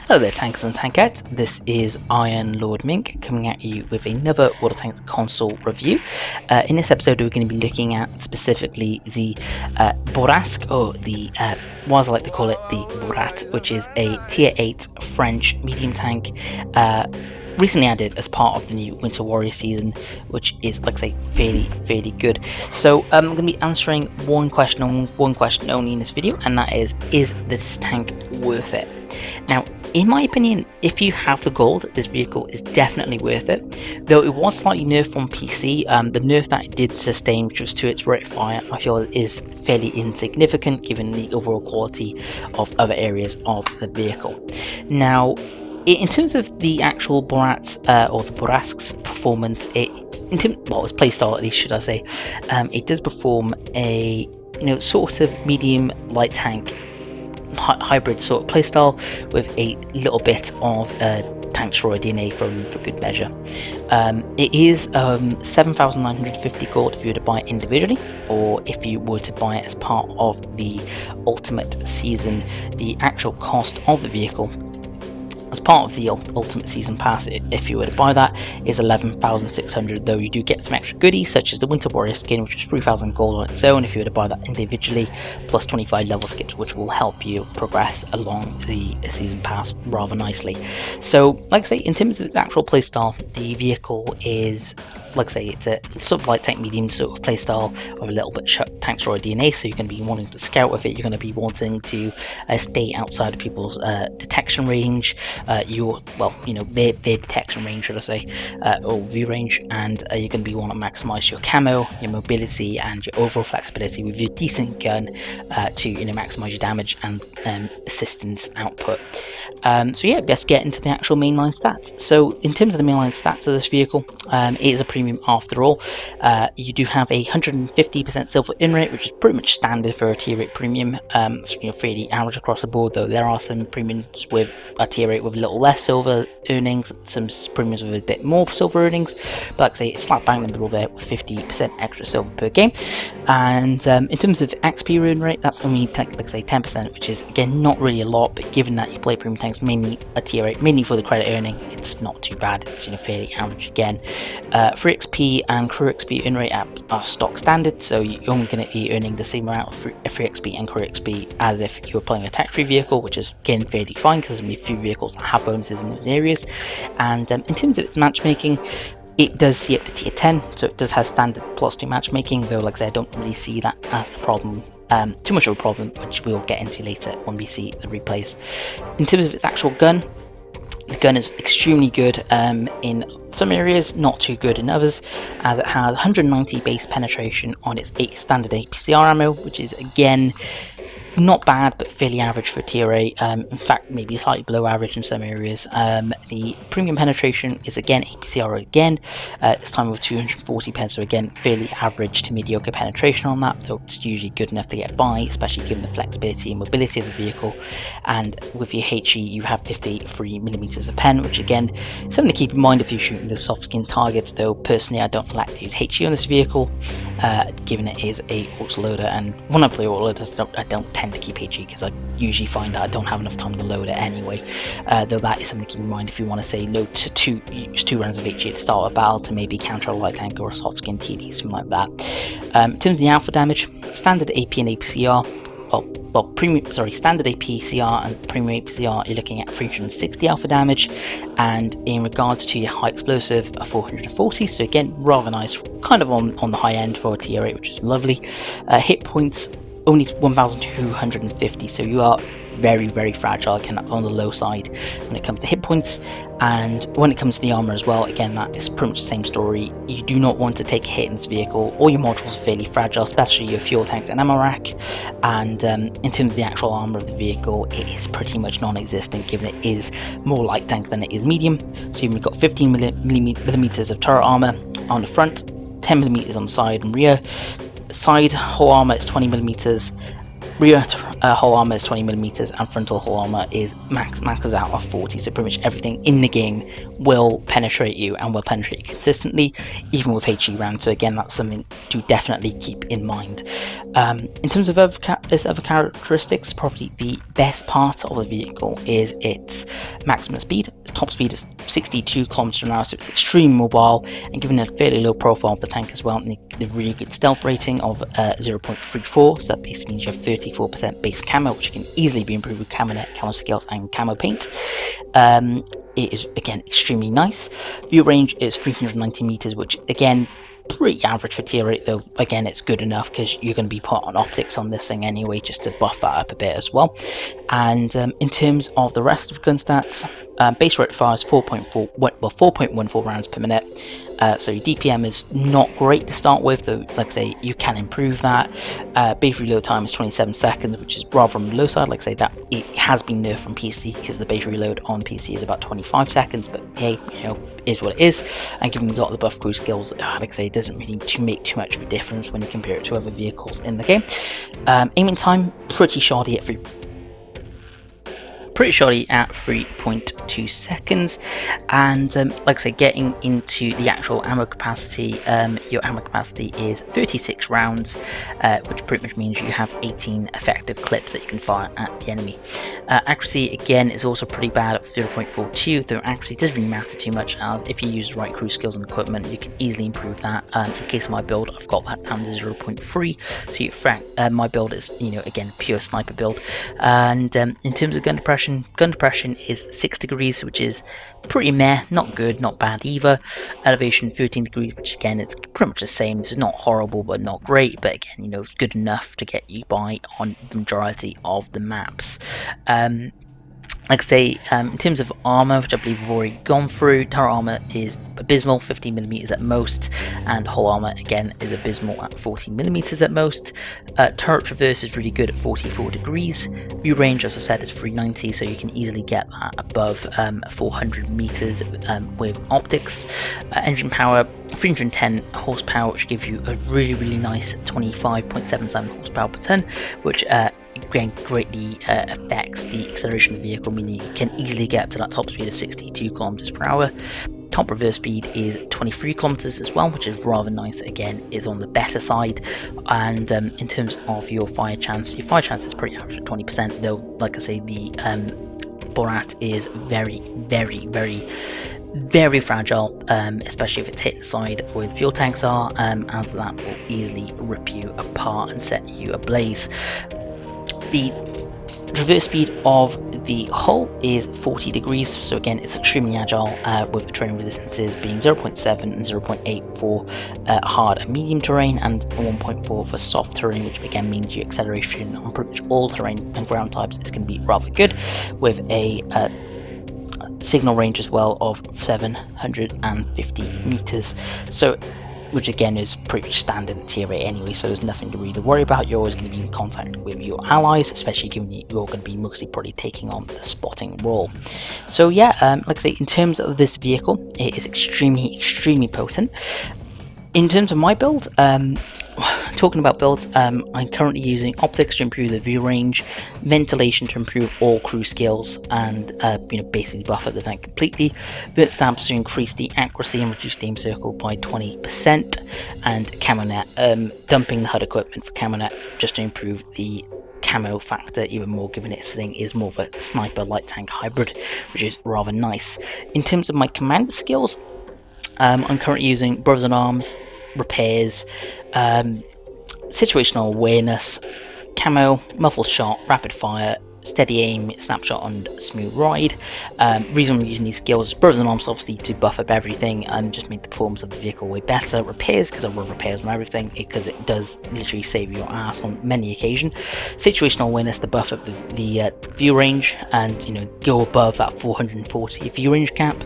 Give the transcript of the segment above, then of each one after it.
Hello there, tankers and tankettes. This is Iron Lord Mink coming at you with another Water Tanks console review. In this episode, we're going to be looking at specifically the Borrasque, or the, as I like to call it, the Borat, which is a Tier 8 French medium tank. Recently added as part of the new Winter Warrior season, which is, like I say, fairly good. So I'm going to be answering one question only in this video, and that is this tank worth it? Now, in my opinion, if you have the gold, this vehicle is definitely worth it. Though it was slightly nerfed on PC, the nerf that it did sustain, which was to its rate of fire, I feel is fairly insignificant given the overall quality of other areas of the vehicle. Now, in terms of the actual Borat's or the Borrasque's performance, its playstyle at least, should I say, it does perform a sort of medium light tank hybrid sort of playstyle with a little bit of tank destroyer DNA for good measure. It is 7,950 gold if you were to buy it individually, or if you were to buy it as part of the Ultimate Season. The actual cost of the vehicle as part of the Ultimate Season Pass, if you were to buy that, is 11,600, though you do get some extra goodies such as the Winter Warrior skin, which is 3,000 gold on its own if you were to buy that individually, plus 25 level skips, which will help you progress along the Season Pass rather nicely. So, like I say, in terms of the actual playstyle, the vehicle is, like I say, it's a sort of light tank medium sort of playstyle with a little bit tank destroyer DNA, so you're going to be wanting to scout with it, you're going to be wanting to stay outside of people's detection range, their detection range, should I say, or view range, and you're going to be wanting to maximize your camo, your mobility, and your overall flexibility with your decent gun to maximize your damage and assistance output. So yeah, let's get into the actual mainline stats. So in terms of the mainline stats of this vehicle, it is a premium after all. You do have a 150% silver in rate, which is pretty much standard for a tier 8 premium. It's fairly average across the board, though there are some premiums with a tier 8 with a little less silver earnings, some premiums with a bit more silver earnings, but like I say, it's slap bang in the middle there with 50% extra silver per game. And in terms of XP earn rate, that's only like I say 10%, which is again not really a lot, but given that you play premium tanks mainly a tier 8, mainly for the credit earning, it's not too bad. It's fairly average again. Free XP and crew XP earn rate are stock standard, so you're only going to be earning the same amount of free XP and crew XP as if you were playing a tax-free vehicle, which is again fairly fine because there's only a few vehicles that have bonuses in those areas. And in terms of its matchmaking, it does see up to tier 10, so it does have standard +2 matchmaking, though like I said, I don't really see that as a problem, too much of a problem, which we'll get into later when we see the replays. In terms of its actual gun, the gun is extremely good in some areas, not too good in others, as it has 190 base penetration on its standard APCR ammo, which is again not bad, but fairly average for tier 8. In fact, maybe slightly below average in some areas. The premium penetration is again APCR again, this time with 240 pen, so again fairly average to mediocre penetration on that, though it's usually good enough to get by, especially given the flexibility and mobility of the vehicle. And with your HE, you have 53mm of pen, which again is something to keep in mind if you're shooting those soft skin targets, though personally I don't like to use HE on this vehicle, given it is a autoloader, and when I play autoloaders I don't tend to keep HE because I usually find that I don't have enough time to load it anyway, though that is something to keep in mind if you want to say load to use 2 rounds of HE to start a battle to maybe counter a light tank or a soft skin TD, something like that. In terms of the alpha damage, standard AP and APCR, standard APCR and premium APCR, you're looking at 360 alpha damage, and in regards to your high explosive, a 440, so again rather nice, kind of on the high end for a tier 8, which is lovely. Hit points only 1,250, so you are very fragile, again that's on the low side when it comes to hit points. And when it comes to the armor as well, again that is pretty much the same story. You do not want to take a hit in this vehicle. All your modules are fairly fragile, especially your fuel tanks and ammo rack, and in terms of the actual armor of the vehicle, it is pretty much non-existent, given it is more light tank than it is medium. So you've got 15 millimeters of turret armor on the front, 10 millimeters on the side and rear. Side hull armor is 20 millimeters, Rear hull armor is 20mm and frontal hull armor is maxes out of 40, so pretty much everything in the game will penetrate you and will penetrate you consistently, even with HE rounds. So again, that's something to definitely keep in mind. In terms of other characteristics, probably the best part of the vehicle is its maximum speed. Top speed is 62 km an hour, so it's extremely mobile, and given a fairly low profile of the tank as well, and the really good stealth rating of 0.34, so that basically means you have 34% base camo, which can easily be improved with camo net, camo skills, and camo paint. It is again extremely nice. View range is 390 meters, which again pretty average for tier 8, though again it's good enough because you're going to be put on optics on this thing anyway, just to buff that up a bit as well. And in terms of the rest of gun stats, base rate of fire is 4.14 rounds per minute. So your DPM is not great to start with, though like I say, you can improve that. Base reload time is 27 seconds, which is rather on the low side. Like I say, that it has been nerfed on PC because the base reload on PC is about 25 seconds, but hey, you know, is what it is. And given we've got the buff crew skills, like I say, it doesn't really make too much of a difference when you compare it to other vehicles in the game. Aiming time, pretty shoddy at 3.2 seconds, and like I say, getting into the actual ammo capacity, your ammo capacity is 36 rounds, which pretty much means you have 18 effective clips that you can fire at the enemy. Accuracy again is also pretty bad at 0.42, though accuracy doesn't really matter too much, as if you use the right crew skills and equipment, you can easily improve that. In case of my build, I've got that down to 0.3, so my build is, you know, again, pure sniper build. And in terms of gun depression is 6 degrees, which is pretty meh, not good, not bad either. Elevation 13 degrees, which again, it's pretty much the same. It's not horrible, but not great, but again, you know, it's good enough to get you by on the majority of the maps. Like I say, in terms of armor, which I believe we've already gone through, turret armor is abysmal, 15mm at most, and hull armor again is abysmal at 40mm at most. Turret traverse is really good at 44 degrees. View range, as I said, is 390, so you can easily get that above 400 meters with optics. Engine power, 310 horsepower, which gives you a really nice 25.77 horsepower per ton, which again greatly affects the acceleration of the vehicle, meaning you can easily get up to that top speed of 62 kilometers per hour. Top reverse speed is 23 kilometers as well, which is rather nice. Again, is on the better side. And in terms of your fire chance is pretty average at 20%, though like I say, the Borat is very fragile, especially if it's hit inside where the fuel tanks are, as that will easily rip you apart and set you ablaze. The traverse speed of the hull is 40 degrees, so again it's extremely agile, with terrain resistances being 0.7 and 0.8 for hard and medium terrain, and 1.4 for soft terrain, which again means your acceleration on pretty much all terrain and ground types is going to be rather good, with a signal range as well of 750 meters. So, which again is pretty standard at tier 8 anyway, so there's nothing to really worry about. You're always going to be in contact with your allies, especially given that you're going to be mostly probably taking on the spotting role. So yeah, like I say, in terms of this vehicle, it is extremely potent. In terms of my build, talking about builds, I'm currently using optics to improve the view range, ventilation to improve all crew skills, and basically buffer the tank completely. Vert stamps to increase the accuracy and reduce the aim circle by 20%, and camo net, dumping the HUD equipment for camo net just to improve the camo factor even more, given its thing is more of a sniper light tank hybrid, which is rather nice. In terms of my command skills, I'm currently using Brothers in Arms, repairs, situational awareness, camo, muffled shot, rapid fire, steady aim, snapshot, and smooth ride. Reason I'm using these skills is Brothers in Arms obviously to buff up everything and just make the performance of the vehicle way better. Repairs, because I run repairs on everything, because it does literally save your ass on many occasions. Situational awareness to buff up the view range and go above that 440 view range cap.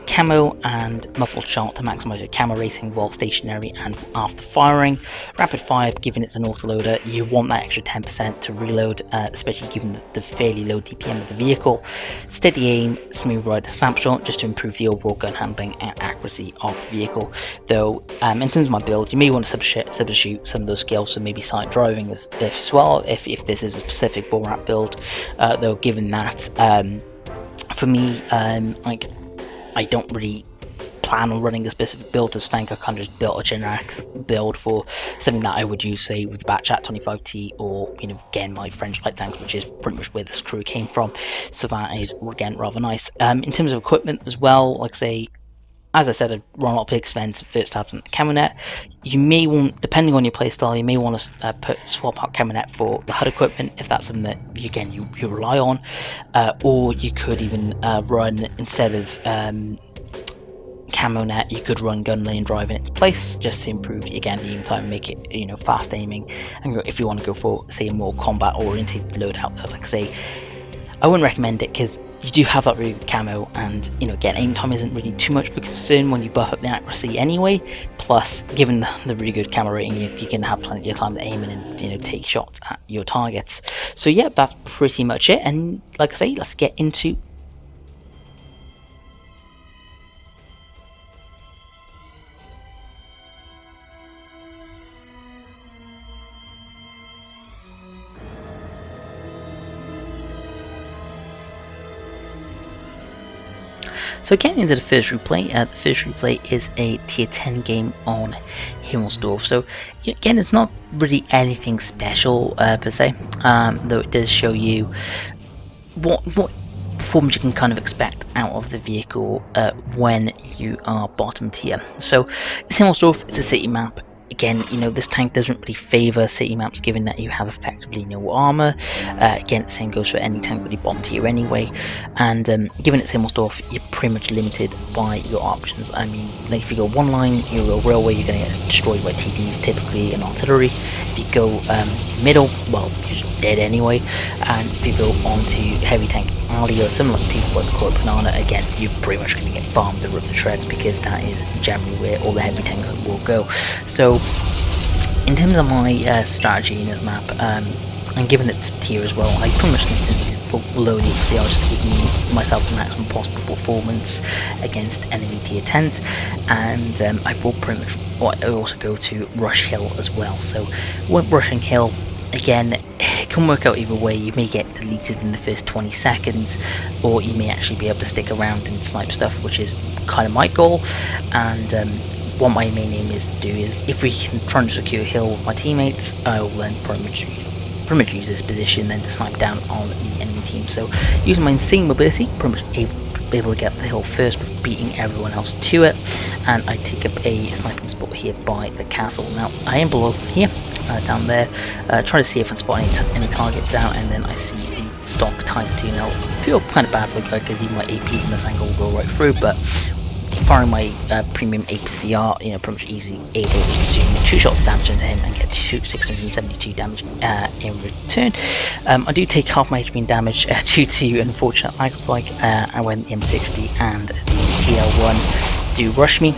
Camo and muffled shot to maximize your camo rating while stationary and after firing. Rapid fire, given it's an autoloader, you want that extra 10% to reload, especially given given the fairly low DPM of the vehicle. Steady aim, smooth ride, and snapshot, just to improve the overall gun handling and accuracy of the vehicle. Though in terms of my build, you may want to substitute some of those skills, so maybe sight driving as well, if this is a specific Borat build. Though given that, for me, like, I don't really plan on running a specific build to Stank. I kind of just built a generic build for something that I would use, say, with Batchat 25T, or, you know, again, my French light tank, which is pretty much where this crew came from. So that is, again, rather nice. In terms of equipment as well, like, say, as I said, I run a lot of big expensive first tabs on the camo net. You may want, depending on your playstyle, you may want to swap out camo net for the HUD equipment, if that's something that, again, you rely on. Or you could even run, instead of camo net, you could run gun lane drive in its place, just to improve, again, the aim time, make it, you know, fast aiming. And if you want to go for, say, a more combat oriented loadout, like I say, I wouldn't recommend it, because you do have that really good camo, and, you know, again, aim time isn't really too much of a concern when you buff up the accuracy anyway. Plus, given the really good camo rating, you can have plenty of time to aim and, you know, take shots at your targets. So yeah, that's pretty much it. And like I say, let's get into So getting into the first replay, the first replay is a tier 10 game on Himmelsdorf. So again, it's not really anything special per se, though it does show you what performance you can kind of expect out of the vehicle when you are bottom tier. So Himmelsdorf is a city map. Again, you know, this tank doesn't really favour city maps, given that you have effectively no armour. Again, the same goes for any tank really bottom tier anyway. And given it's Himmelsdorf, you're pretty much limited by your options. I mean, like, if you go one line, you go railway, you're going to get destroyed by TDs, typically, and artillery. If you go middle, well, you're dead anyway. And if you go onto heavy tank alley or similar people like the Court Banana, again, you're pretty much going to get farmed and ripped to shreds, because that is generally where all the heavy tanks will go. So in terms of my strategy in this map, and given its tier as well, I pretty much need to put low the XCR just to give myself the maximum possible performance against enemy tier 10s, and I will pretty much, I also go to Rush Hill as well. So with Rushing Hill, again, it can work out either way. You may get deleted in the first 20 seconds, or you may actually be able to stick around and snipe stuff, which is kind of my goal. And what my main aim is to do is, if we can try and secure hill with my teammates, I will then pretty much use this position then to snipe down on the enemy team. So using my insane mobility, pretty much able to get the hill first, with beating everyone else to it. And I take up a sniping spot here by the castle. Now I am below here, down there, trying to see if I can spot any targets out, and then I see the stock Tiger 2. Now I feel kind of bad for the guy, because even my AP in this angle will go right through, but firing my premium APCR, you know, pretty much easy, able to do 2 shots of damage into him and get 672 damage in return. I do take half my HP in damage due to unfortunate lag spike, and when the M60 and the TL1 do rush me,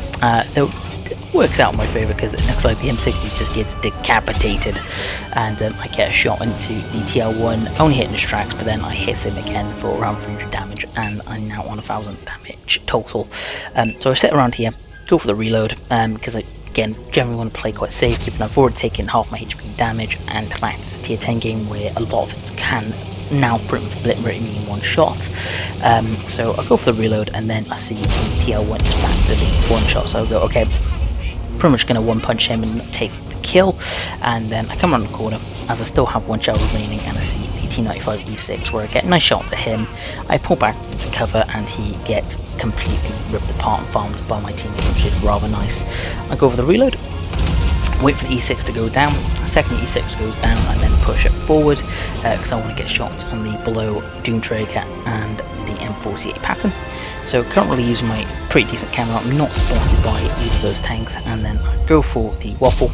though it works out in my favour, because it looks like the M60 just gets decapitated, and I get a shot into the TL1, only hitting his tracks, but then I hit him again for around 300 damage, and I'm now on 1000 damage total. So I sit around here, go for the reload, because I, again, generally want to play quite safe, given I've already taken half my HP in damage, and the fact it's a tier 10 game where a lot of it can now pretty much obliterate me in one shot. So I go for the reload, and then I see the TL1 is back to the one shot, so I go, okay, pretty much going to one punch him and take the kill. And then I come around the corner, as I still have 1 shell remaining, and I see the T95 E6, where I get a nice shot to him. I pull back into cover, and he gets completely ripped apart and farmed by my teammate, which is rather nice. I go for the reload, wait for the E6 to go down. Second E6 goes down, and then push it forward, because I want to get shots on the below Doom Traeger and the M48 pattern. So currently using my pretty decent camera, I'm not spotted by either of those tanks, and then I go for the waffle.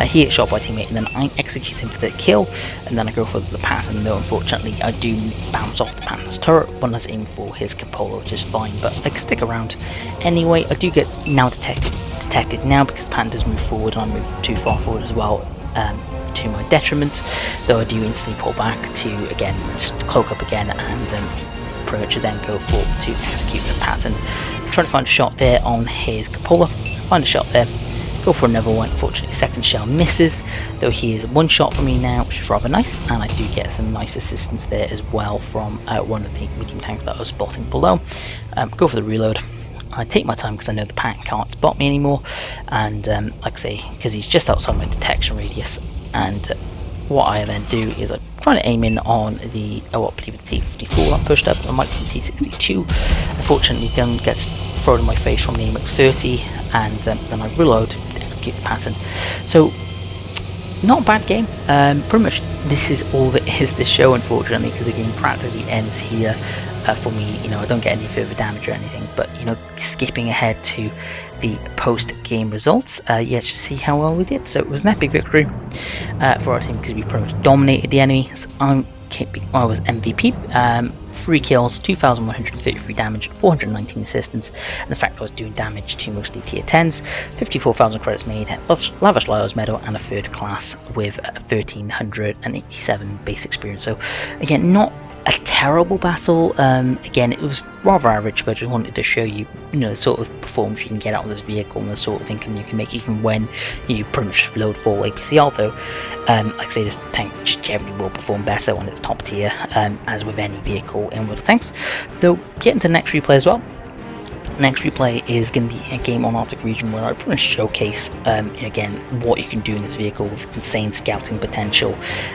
He gets shot by a teammate, and then I execute him for the kill, and then I go for the pattern, though unfortunately I do bounce off the pattern's turret when I aim for his cupola, which is fine, but I can stick around anyway. I do get now detected now, because the pattern does move forward, and I move too far forward as well. to my detriment, though I do instantly pull back to again just cloak up again and pretty much then go for to execute the pattern. Trying to find a shot there on his cupola, find a shot there, go for another one. Unfortunately, second shell misses, though he is one shot for me now, which is rather nice, and I do get some nice assistance there as well from one of the medium tanks that I was spotting below. Go for the reload. I take my time because I know the pack can't spot me anymore, and like I say, because he's just outside my detection radius, and what I then do is I try to aim in on the, I believe it's T54 that pushed up, it might be T62. Unfortunately, the gun gets thrown in my face from the AMX-30, and then I reload to execute the pattern. So, not a bad game. Pretty much this is all that is to show, unfortunately, because the game practically ends here for me. You know, I don't get any further damage or anything, but you know, skipping ahead to the post-game results, to see how well we did. So it was an epic victory for our team because we pretty much dominated the enemy. So I was MVP. 3 kills, 2,133 damage, 419 assistance, and the fact I was doing damage to mostly tier 10s, 54,000 credits made, lavish Lyos medal, and a 3rd class with 1,387 base experience. So again, not a terrible battle. Again, it was rather average, but I just wanted to show you, you know, the sort of performance you can get out of this vehicle and the sort of income you can make even when you pretty much load full APC. Although, like I say, this tank generally will perform better when it's top tier, as with any vehicle in World of Tanks. Though, getting to the next replay as well. Next replay is going to be a game on Arctic region where I pretty much showcase again what you can do in this vehicle with insane scouting potential,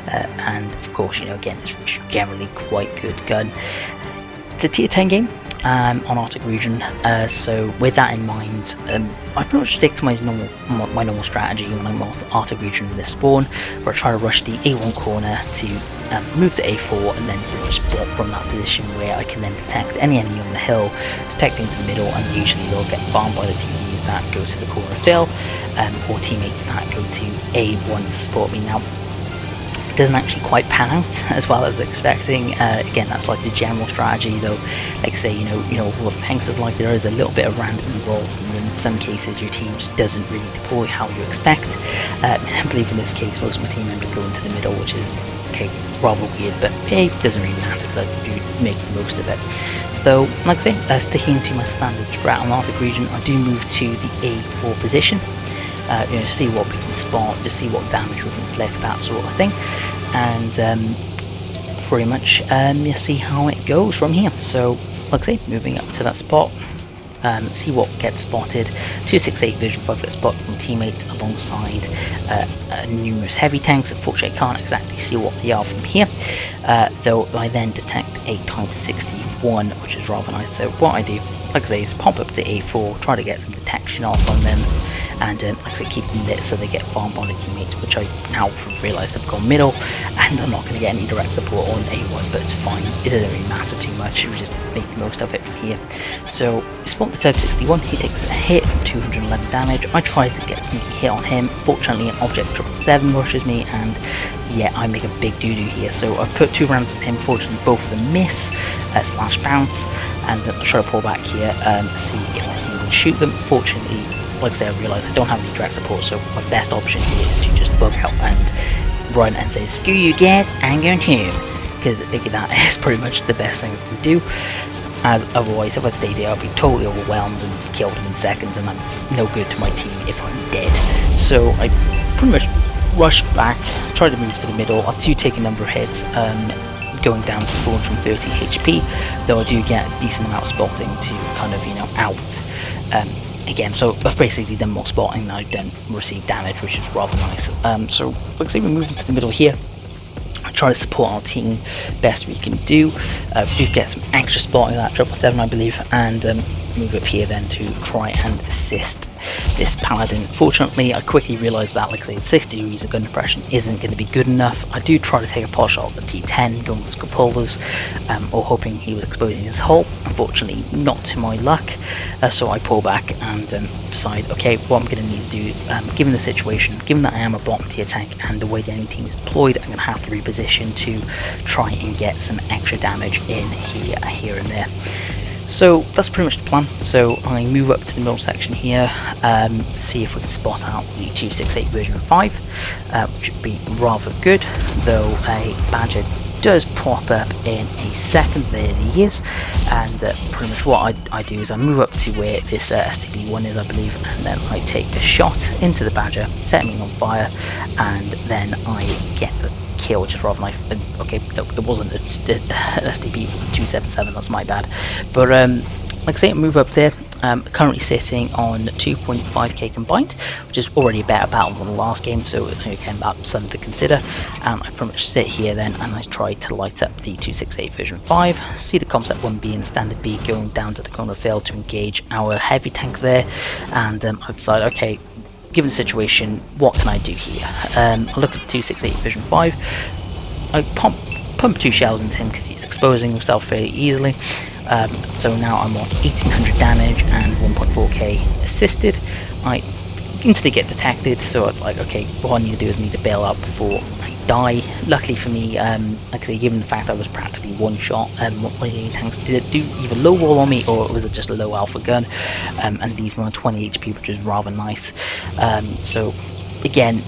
and of course, you know, again, it's generally quite good gun. It's a tier 10 game on Arctic region, so with that in mind, I pretty much stick to my normal strategy when I'm on Arctic region in this spawn, where I try to rush the A1 corner to move to A4 and then pretty much spot from that position where I can then detect any enemy on the hill, detect into the middle, and usually they'll get farmed by the TVs that go to the corner fill, or teammates that go to A1 to support me. Now, it doesn't actually quite pan out as well as expecting. Again, that's like the general strategy, though. Like I say, you know, World of Tanks is like there is a little bit of random involvement, and in some cases your team just doesn't really deploy how you expect. I believe in this case most of my team end up going to the middle, which is rather weird, but it doesn't really matter because I do make the most of it. So, like I say, sticking to my standard strat on Arctic region, I do move to the A4 position. See what we can spot, to see what damage we can inflict, that sort of thing, and pretty much see how it goes from here. So, like I say, moving up to that spot, see what gets spotted. 268 Vision 5 gets spotted from teammates alongside numerous heavy tanks. Unfortunately, I can't exactly see what they are from here, though I then detect a Type 61, which is rather nice. So what I do, like I say, is pop up to A4, try to get some detection off on them, and like I say, keep them lit so they get farmed by the teammates, which I now realised have gone middle, and I'm not going to get any direct support on A1, but it's fine, it doesn't really matter too much, we just make the most of it from here. So, spot the Type 61, he takes a hit from 211 damage. I try to get a sneaky hit on him. Fortunately, an Object 777 rushes me, and yeah, I make a big doo-doo here. So I put 2 rounds on him. Fortunately, both of them miss, slash bounce, and I try to pull back here to see if my team can shoot them. Fortunately, like I say, I realise I don't have any direct support, so my best option here is to just bug out and run and say, "Screw you guys, I'm going home," because that is pretty much the best thing I can do. As otherwise, if I stayed here, I'd be totally overwhelmed and killed him in seconds, and I'm no good to my team if I'm dead. So I pretty much rush back, try to move to the middle. I do take a number of hits, going down to 430 HP, though I do get a decent amount of spotting to kind of, out. Again, so I've basically done more spotting than I don't receive damage, which is rather nice. So, like I say, we're moving to the middle here. I try to support our team best we can do. We do get some extra spotting, that 777 I believe, and move up here then to try and assist this paladin. Fortunately, I quickly realised that, like I say, 60 degrees of gun depression isn't going to be good enough. I do try to take a pot shot at the T10, going with cupolas, or hoping he was exposing his hull. Unfortunately, not to my luck, so I pull back and decide, okay, what I'm going to need to do, given the situation, given that I am a bottom tier tank and the way the enemy team is deployed, I'm going to have to reposition to try and get some extra damage in here and there. So that's pretty much the plan. So I move up to the middle section here, see if we can spot out the 268 version 5, which would be rather good, though a badger does pop up in a second. There he is, and pretty much what I do is I move up to where this STB1 is, I believe, and then I take a shot into the badger, set him on fire, and then I get the kill, which is rather nice. Okay, it wasn't an STB, it was a 277, that's my bad. But like I say, I move up there. Currently sitting on 2.5k combined, which is already a better battle than the last game, so again that's something to consider. And I pretty much sit here then and I try to light up the 268 version 5, see the concept 1B and the standard B going down to the corner field to engage our heavy tank there, and I decide, okay, given the situation, what can I do here? I look at the 268 version 5, I pump 2 shells into him because he's exposing himself fairly easily. So now I'm on 1800 damage and 1.4k assisted. I instantly get detected, so I'm like, okay, what I need to do is need to bail out before I die. Luckily for me, like I say, given the fact I was practically one shot, one of the tanks did do either low wall on me or was it just a low alpha gun, and leaves me on 20 HP, which is rather nice. So again,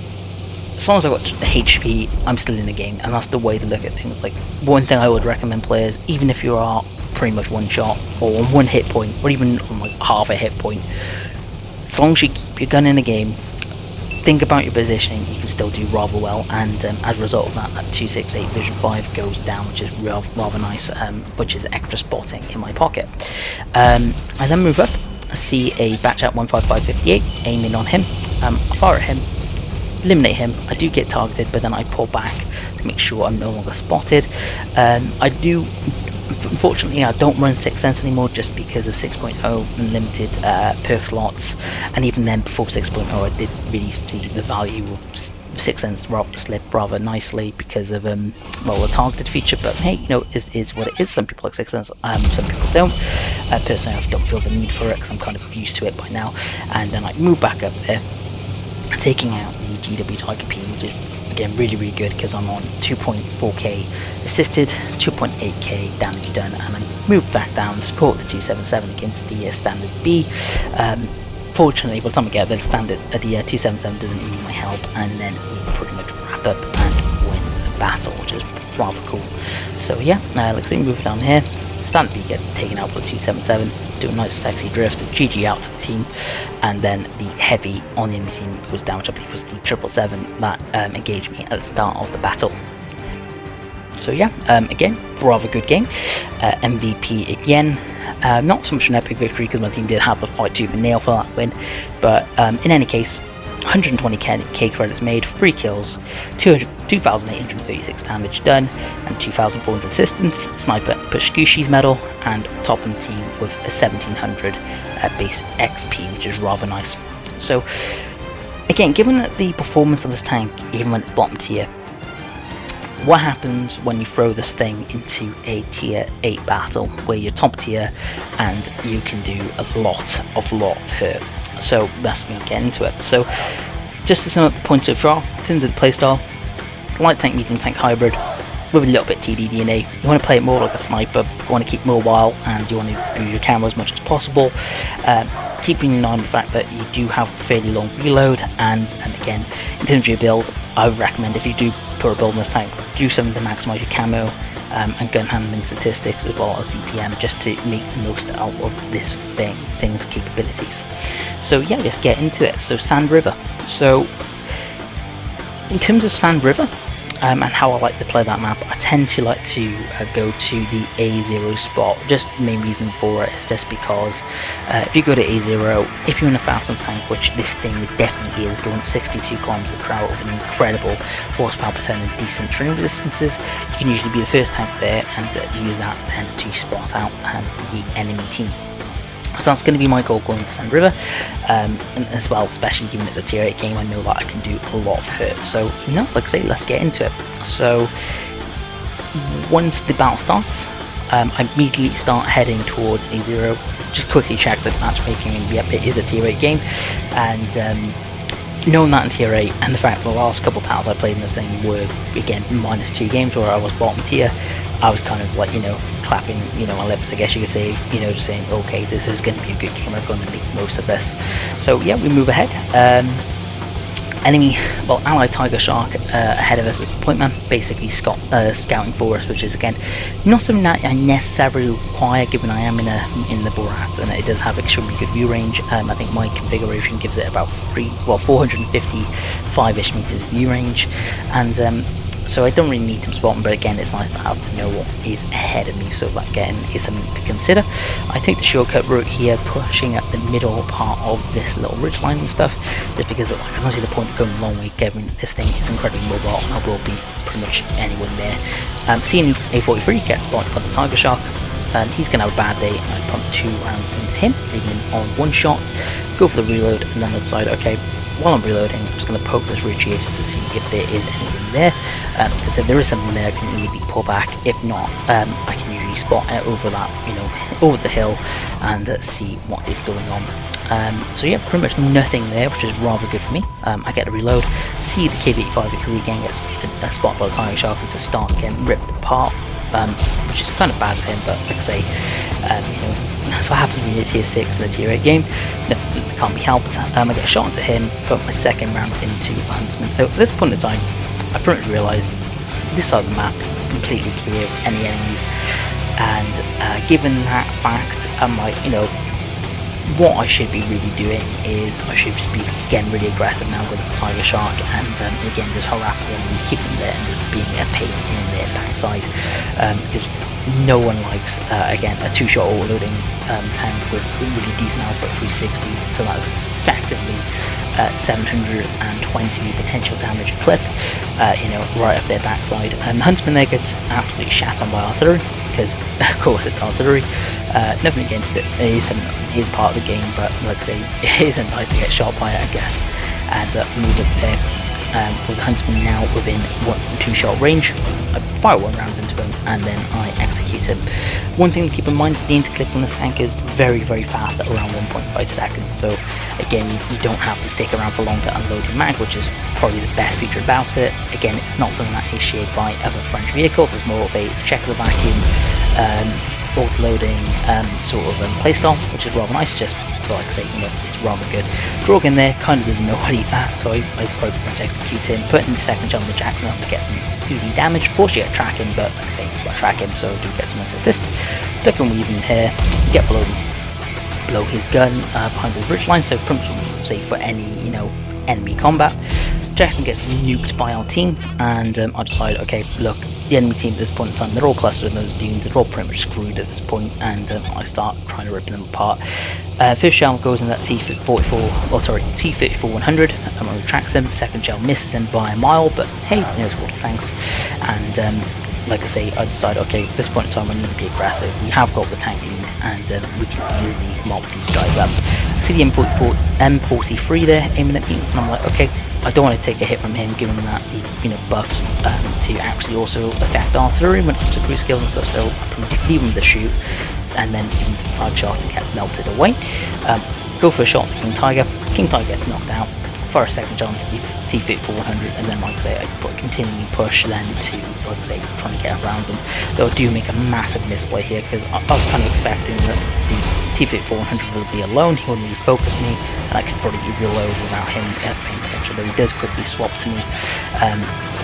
as long as I got the HP, I'm still in the game, and that's the way to look at things. Like, one thing I would recommend players, even if you are pretty much one shot or on 1 hit point, or even on like half a hit point, as long as you keep your gun in the game, think about your positioning, you can still do rather well. And as a result of that, that 268 version 5 goes down, which is rather nice, which is extra spotting in my pocket. I then move up, I see a batch at 15558 aiming on him. I fire at him, eliminate him. I do get targeted, but then I pull back to make sure I'm no longer spotted. Unfortunately, I don't run 6th Sense anymore just because of 6.0 and limited perk slots, and even then before 6.0 I did really see the value of 6th Sense slip rather nicely because of well, the targeted feature. But hey, you know, is what it is. Some people like 6th Sense, some people don't. Personally, I don't feel the need for it because I'm kind of used to it by now. And then I move back up there, taking out the GW Tiger P, which is again really good because I'm on 2.4k assisted, 2.8k damage done, and I move back down to support the 277 against the standard B. Fortunately, by the time I get there, the 277 doesn't need my help, and then we pretty much wrap up and win the battle, which is rather cool. So yeah, like I say, move down here. Standard B gets taken out by the 277, do a nice sexy drift, GG out to the team, and then the heavy on the enemy team goes down, which I believe was the 777 that engaged me at the start of the battle. So yeah, again, rather good game. MVP again. Not so much an epic victory because my team did have the fight tooth and nail for that win, but in any case, 120k credits made, 3 kills, 2,836 damage done, and 2,400 assistance. Sniper Pushkushi's medal, and top on the team with a 1,700 base XP, which is rather nice. So again, given that the performance of this tank, even when it's bottom tier, what happens when you throw this thing into a tier 8 battle where you're top tier and you can do a lot of hurt? So that's me getting into it. So just to sum up the points so far, in terms of the playstyle, light tank, medium tank hybrid with a little bit TD DNA. You want to play it more like a sniper, you want to keep mobile, and you want to use your camera as much as possible. Keeping in mind the fact that you do have fairly long reload, and again, in terms of your build, I would recommend if you do put a build in this tank, do something to maximise your camo and gun handling statistics as well as DPM, just to make the most out of this thing's capabilities. So yeah, let's get into it. So Sand River. So in terms of Sand River, and how I like to play that map, I tend to like to go to the A0 spot. Just the main reason for it is just because if you go to A0, if you're in a fast tank, which this thing definitely is, going 62 kilometers per hour with an incredible horsepower per turn and decent train distances, you can usually be the first tank there and use that then to spot out the enemy team. So that's going to be my goal going to Sand River, and as well, especially given it's a tier 8 game, I know that I can do a lot of hurt. So, you know, like I say, let's get into it. So, once the battle starts, I immediately start heading towards A0, just quickly check that matchmaking, and yep, it is a tier 8 game, and knowing that in tier 8 and the fact that the last couple of battles I played in this thing were again -2 games where I was bottom tier, I was kind of like, you know, clapping, you know, my lips, I guess you could say, you know, just saying, okay, this is going to be a good game, I'm going to make most of this. So yeah, we move ahead. Enemy, well, allied tiger shark ahead of us as a point man, basically scouting for us, which is again not something that I necessarily require, given I am in the Borat and it does have extremely good view range. I think my configuration gives it about 455-ish meters view range, and so I don't really need him spotting, but again it's nice to have to know what is ahead of me, so that again is something to consider. I take the shortcut route here, pushing up the middle part of this little ridgeline and stuff, just because I can see the point of going a long way, given this thing is incredibly mobile and I will be pretty much anyone there. Seeing A43 gets spotted by the tiger shark, he's going to have a bad day, and I pump 2 rounds into him, leaving him on 1 shot, go for the reload, and then decide, okay, while I'm reloading, I'm just going to poke this ridge here just to see if there is anything there, because if there is something there I can immediately pull back. If not, I can usually spot it over that, you know, over the hill, and see what is going on. So yeah, pretty much nothing there, which is rather good for me. I get a reload, see the KV-85 again gets a spot by the tiger shark and to start getting ripped apart, which is kind of bad for him, but like I say, you know, that's what happens when you're tier 6 in a tier 8 game. Nothing can't be helped. I get a shot into him, put my second round into the huntsman. So at this point in time, I pretty much realised this side of the map completely clear of any enemies, and given that fact, I'm like, you know, what I should be really doing is I should just be again really aggressive now with this tiger shark, and again just harass the enemies, keep them there, and just being a pain in their backside, because no one likes again a 2-shot auto-loading tank with really decent alpha at 360, so that's effectively 720 potential damage a clip, you know, right up their backside. Huntsman there gets absolutely shat on by artillery, because of course it's artillery. Nothing against it, it is part of the game, but like I say, it isn't nice to get shot by it, I guess. And move up there with the huntsman now within 1 and 2 shot range. I fire 1 round into him and then I execute him. One thing to keep in mind is the interclick on this tank is very fast at around 1.5 seconds, so again you don't have to stick around for long to unload your mag, which is probably the best feature about it. Again, it's not something that is shared by other French vehicles, it's more of a Czechoslovakian auto-loading sort of playstyle, which is rather nice, just like I say, you know, it's rather good. Drog in there kind of doesn't know what he's at, so I probably pretty much execute him, put in the second jump with Jackson up to get some easy damage. Fortunately I track him, but like I say, I track him, so I do get some assist. Duck and weave in here, get below his gun behind the ridge line, so pretty much safe for any, you know, enemy combat. Jackson gets nuked by our team, and I decide, okay, look, the enemy team at this point in time, they're all clustered in those dunes, they're all pretty much screwed at this point, and I start trying to rip them apart. First shell goes in that T-34-100, and retracts him. Second shell misses him by a mile, but hey, there's water tanks, and like I say, I decide, okay, at this point in time I need to be aggressive. We have got the tank lead, and we can easily mop these guys up. I see the M43 there aiming at me, and I'm like, okay, I don't want to take a hit from him, given that the, you know, buffs to actually also affect artillery when it comes to cruise skills and stuff. So I pretty much leave him to shoot, and then give him the 5 shot and get melted away. Go for a shot at King Tiger. King Tiger gets knocked out. For a second shot to the T-34-100, and then like I say, I continually push then to, like I say, trying to get around them. Though I do make a massive misplay here, because I was kind of expecting that the T-34-100 would be alone, he wouldn't really focus me, and I could probably reload without him paying attention, but he does quickly swap to me.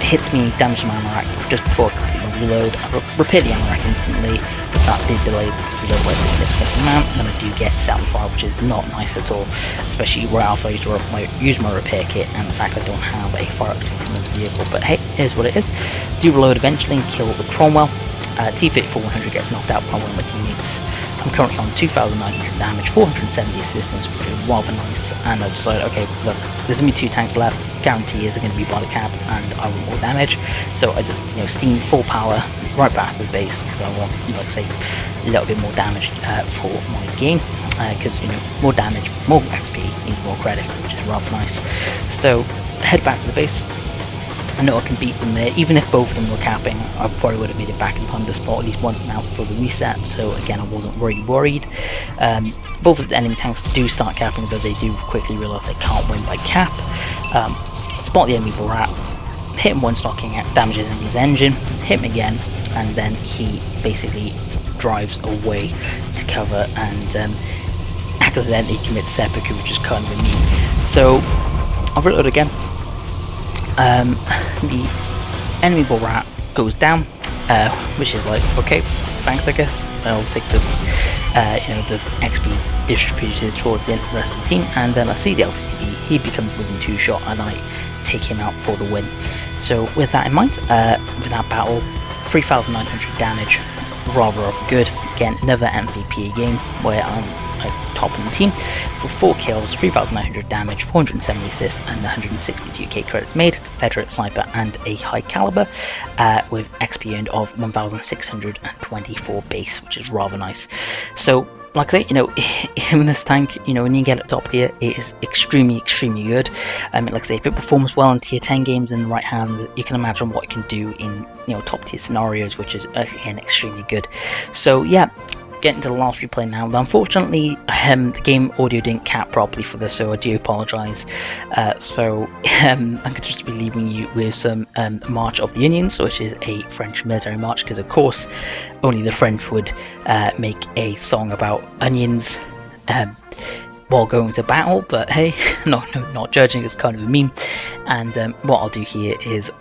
Hits me, damages my ammo rack just before I completely reload. I repair the ammo rack instantly, but that did delay the reload by a significant amount, and then I do get set on fire, which is not nice at all, especially right after I use my repair kit, and in fact I don't have a fire extinguisher in this vehicle, but hey, here's what it is. Do reload eventually and kill the Cromwell. T-34-100 gets knocked out by one of my teammates. I'm currently on 2,900 damage, 470 assistance, which is rather nice, and I decided, okay, look, there's only 2 tanks left, guarantee is they're going to be by the cap, and I want more damage, so I just, you know, steam full power right back to the base, because I want, like I say, a little bit more damage for my game, because, you know, more damage, more XP means more credits, which is rather nice. So, head back to the base. I know I can beat them there. Even if both of them were capping, I probably would have made it back in time to spot at least one of them out for the reset, so again I wasn't really worried. Both of the enemy tanks do start capping, though they do quickly realise they can't win by cap. Spot the enemy Borat, hit him once, knocking out, damages his engine, hit him again, and then he basically drives away to cover and accidentally commits seppuku, which is kind of a meme. So I'll reload again. The enemy Borat goes down, which is like, okay, thanks, I guess. I'll take the the XP distributed towards the rest of the team, and then I see the LTTB. He becomes within 2 shot, and I take him out for the win. So with that in mind, with that battle, 3,900 damage, rather good. Again, another MVP game where I'm top in the team for 4 kills, 3,900 damage, 470 assists, and 162k credits made, Confederate sniper and a high caliber, with XP earned of 1,624 base, which is rather nice. So like I say, in this tank, when you get it top tier, it is extremely good. Like I say, if it performs well in tier 10 games in the right hands, you can imagine what it can do in top tier scenarios, which is again extremely good. So yeah, getting to the last replay now. Unfortunately, the game audio didn't cap properly for this, so I do apologise. So I'm going to just be leaving you with some March of the Onions, which is a French military march, because of course only the French would make a song about onions while going to battle. But hey, not judging, it's kind of a meme. And what I'll do here is,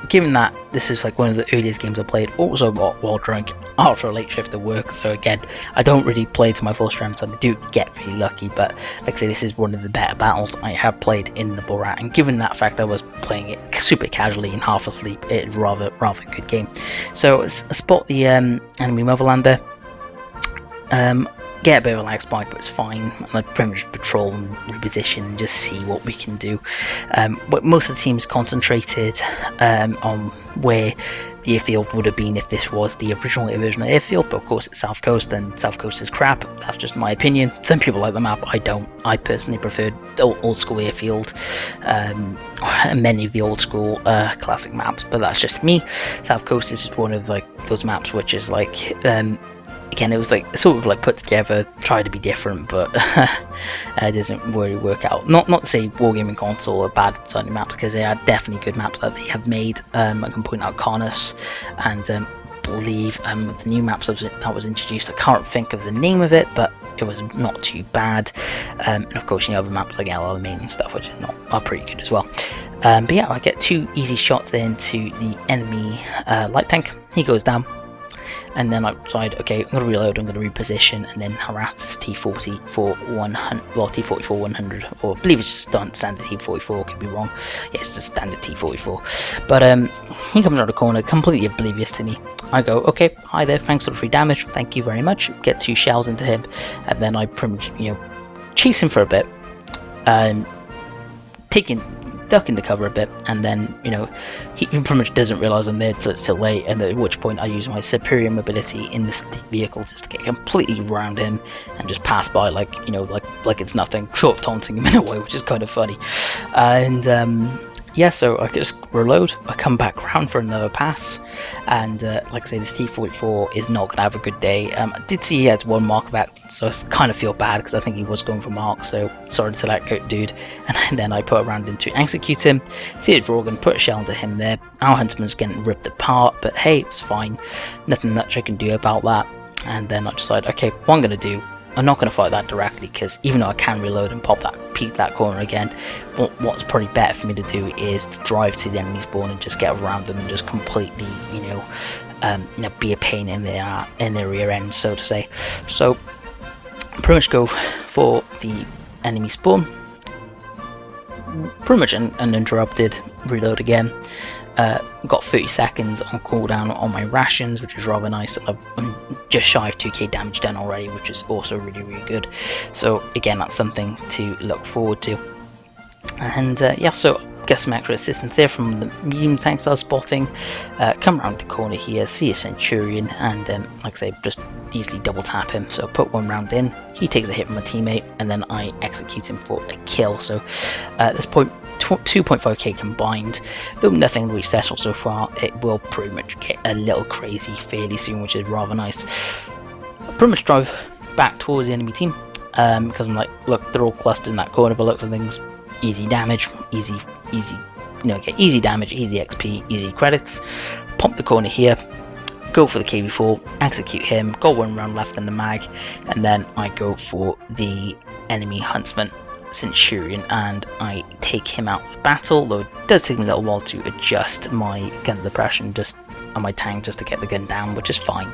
given that this is like one of the earliest games I played, also while drunk after a late shift at work, so again I don't really play to my full strength, and I do get really lucky, but like I say, this is one of the better battles I have played in the Borat, and given that fact I was playing it super casually and half asleep, it's rather good game. So I spot the enemy Motherlander, get a bit of a lag spike, but it's fine. I pretty much patrol and reposition and just see what we can do. But most of the team is concentrated on where the airfield would have been if this was the original version of airfield, but of course it's South Coast, and South Coast is crap. That's just my opinion. Some people like the map, I don't. I personally prefer the old school airfield, and many of the old school classic maps, but that's just me. South Coast is one of like those maps which is like again, it was like sort of like put together, try to be different, but it doesn't really work out. Not to say Wargaming Console are bad designing maps, because they are definitely good maps that they have made. I can point out Carnus, and believe the new maps that was introduced, I can't think of the name of it, but it was not too bad. And of course, other maps like LLMA and stuff, which are pretty good as well. But yeah, I get 2 easy shots there into the enemy light tank. He goes down. And then I decide, okay, I'm going to reload, I'm going to reposition, and then harass this T40 for 100, well, T44 100, or I believe it's just standard T44, could be wrong. Yeah, it's just standard T44. But he comes around the corner, completely oblivious to me. I go, okay, hi there, thanks for the free damage, thank you very much. Get 2 shells into him, and then I pretty much, chase him for a bit, duck into cover a bit, and then he pretty much doesn't realize I'm there till it's too late, and at which point I use my superior mobility in this vehicle just to get completely around him and just pass by like it's nothing, sort of taunting him in a way, which is kind of funny. And yeah, so I just reload, I come back around for another pass, and like I say, this T44 is not going to have a good day. I did see he has 1 mark back, so I kind of feel bad because I think he was going for mark, so sorry to that dude. And then I put a round in to execute him, see a Dragon, put a shell into him there. Our Huntsman's getting ripped apart, but hey, it's fine, nothing much I can do about that. And then I decide, okay, what I'm going to do, I'm not going to fight that directly, because even though I can reload and peek that corner again, what's probably better for me to do is to drive to the enemy spawn and just get around them and just completely, be a pain in their rear end, so to say. So pretty much go for the enemy spawn, pretty much uninterrupted, reload again. Got 30 seconds on cooldown on my rations, which is rather nice. I'm just shy of 2k damage done already, which is also really good. So again, that's something to look forward to. And yeah, so get some extra assistance there from the medium tanks I was spotting. Come around the corner here, see a Centurion, and like I say, just easily double tap him. So put 1 round in, he takes a hit from a teammate, and then I execute him for a kill. So at this point, 2.5k combined. Though nothing really special so far, it will pretty much get a little crazy fairly soon, which is rather nice. I pretty much drive back towards the enemy team because I'm like, look, they're all clustered in that corner by looks of things. Easy damage, easy, get easy damage, easy XP, easy credits. Pump the corner here, go for the KV4, execute him, go one round left in the mag, and then I go for the enemy huntsman Centurion and I take him out of the battle, though it does take me a little while to adjust my gun depression just on my tank just to get the gun down, which is fine,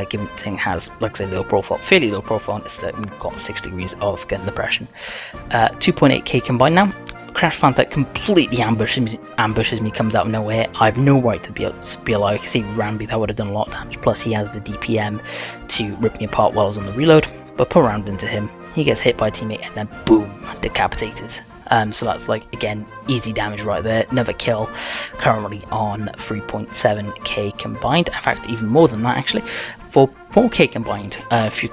given the thing has, like I say, fairly low profile, and it's got 6 degrees of gun depression. 2.8k combined now. Crash Panther completely ambushes me, comes out of nowhere. I have no right to be alive. I can see Rambi, that would have done a lot of damage, plus he has the DPM to rip me apart while I was on the reload, but put a round into him. He gets hit by a teammate and then boom, decapitated. So that's like, again, easy damage right there. Another kill, currently on 3.7k combined. In fact, even more than that actually. 4k combined, if you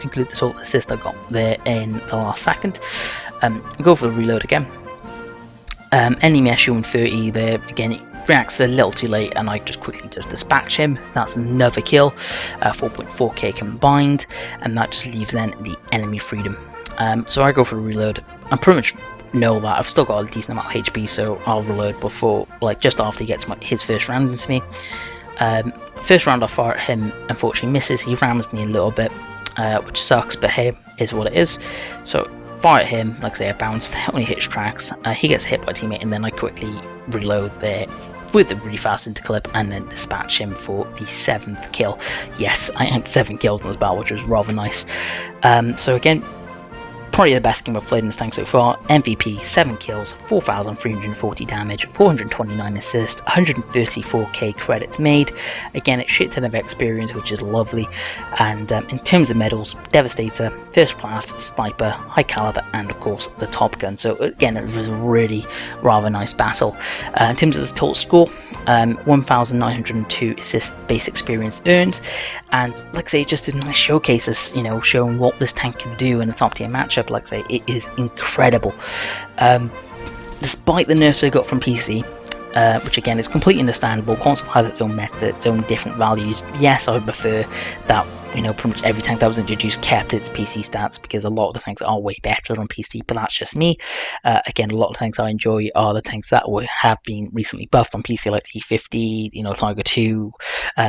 include the total assist I got there in the last second. Go for the reload again. Enemy SU-130 there, again, it reacts a little too late and I just quickly dispatch him. That's another kill, 4.4k combined, and that just leaves then the enemy freedom. So I go for the reload. I pretty much know that I've still got a decent amount of HP, so I'll reload before, like just after he gets his first round into me. First round I fire at him, unfortunately misses. He rams me a little bit, which sucks, but hey, is what it is. So fire at him, like I say, I bounced, only hits tracks. He gets hit by a teammate, and then I quickly reload there with a really fast interclip and then dispatch him for the 7th kill. Yes, I had 7 kills in this battle, which was rather nice. So again, probably the best game I've played in this tank so far. MVP, 7 kills, 4,340 damage, 429 assists, 134k credits made. Again, it's shit ton of experience, which is lovely. And in terms of medals, Devastator, First Class, Sniper, High Caliber, and of course the Top Gun. So again, it was a really rather nice battle. In terms of the total score, 1,902 assist base experience earned. And like I say, just a nice showcase, showing what this tank can do in a top tier matchup. Like I say, it is incredible. Despite the nerfs I got from PC, which again is completely understandable, console has its own meta, its own different values. Yes, I would prefer that pretty much every tank that was introduced kept its PC stats, because a lot of the tanks are way better on PC, but that's just me. Again, a lot of tanks I enjoy are the tanks that have been recently buffed on PC, like the E50, Tiger 2,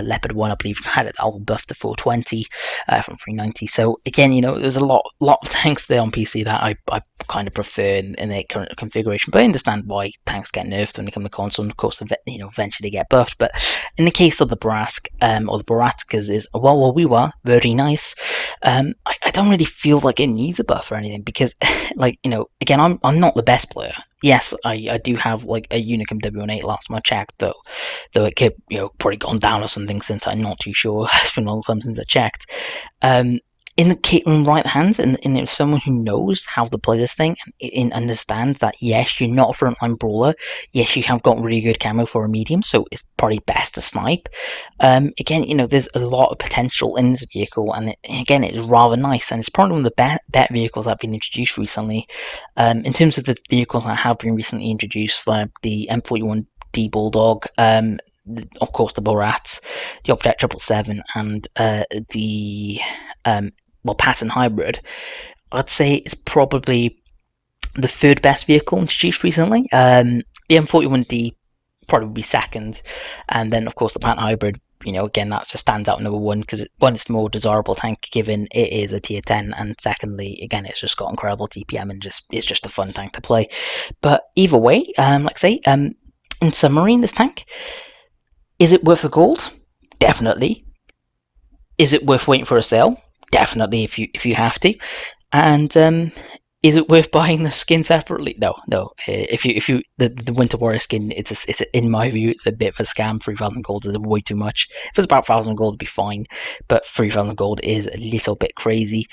Leopard 1, I believe had it all buffed to 420 from 390. So again, there's a lot of tanks there on PC that I kind of prefer in their current configuration, but I understand why tanks get nerfed when they come to console, and of course, eventually get buffed. But in the case of the Borrasque, or the Boratskas, is well, we were very nice. I don't really feel like it needs a buff or anything, because again, I'm not the best player. Yes, I do have like a Unicum W18 last time I checked, though it could probably gone down or something since. I'm not too sure. It's been a long time since I checked. In the right hands, and someone who knows how to play this thing and understand that, yes, you're not a frontline brawler, yes, you have got really good camo for a medium, so it's probably best to snipe. Again, there's a lot of potential in this vehicle, and again, it's rather nice, and it's probably one of the better vehicles that have been introduced recently. In terms of the vehicles that have been recently introduced, like the M41D Bulldog, of course the Borat, the Object 777, and the Pattern Hybrid, I'd say it's probably the 3rd best vehicle introduced recently. The M41D probably would be 2nd, and then of course the Pattern Hybrid, again, that just stands out number 1, because it's the more desirable tank given it is a tier 10, and secondly, again, it's just got incredible DPM and it's just a fun tank to play. But either way, like I say, in summary, this tank, is it worth the gold? Definitely. Is it worth waiting for a sale? Definitely, if you have to. And is it worth buying the skin separately? No. If you the Winter Warrior skin, it's in my view, it's a bit of a scam. 3,000 gold is way too much. If it's about 1,000 gold, it'd be fine, but 3,000 gold is a little bit crazy.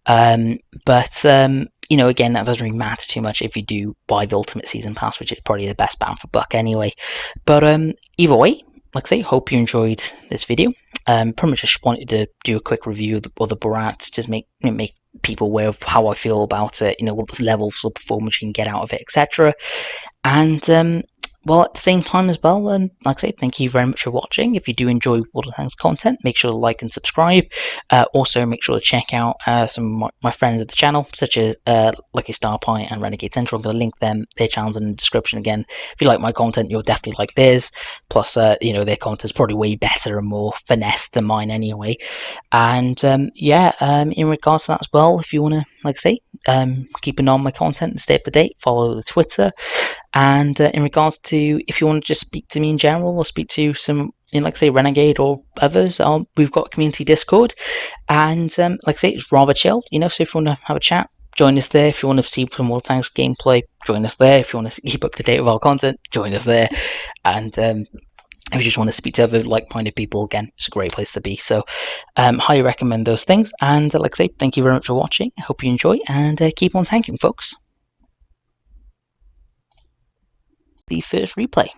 Again, that doesn't really matter too much if you do buy the Ultimate Season Pass, which is probably the best band for buck anyway. But either way, like I say, hope you enjoyed this video. Pretty much just wanted to do a quick review of the Borat, just make people aware of how I feel about it, what levels of performance you can get out of it, etc. And well, at the same time as well, like I say, thank you very much for watching. If you do enjoy WOTC's content, make sure to like and subscribe. Also, make sure to check out some of my friends at the channel, such as Lucky Star Pie and Renegade Central. I'm going to link their channels in the description again. If you like my content, you'll definitely like theirs. Plus, their content is probably way better and more finesse than mine anyway. And in regards to that as well, if you want to, like I say, keep an eye on my content and stay up to date, follow the Twitter. And in regards to if you want to just speak to me in general or speak to some, like I say, Renegade or others, we've got community Discord, and like I say, it's rather chilled. So if you want to have a chat, join us there. If you want to see some more tanks gameplay, join us there. If you want to keep up to date with our content, join us there. And if you just want to speak to other like-minded people, again, it's a great place to be. So highly recommend those things. And like I say, thank you very much for watching. I hope you enjoy, and keep on tanking, folks. The first replay.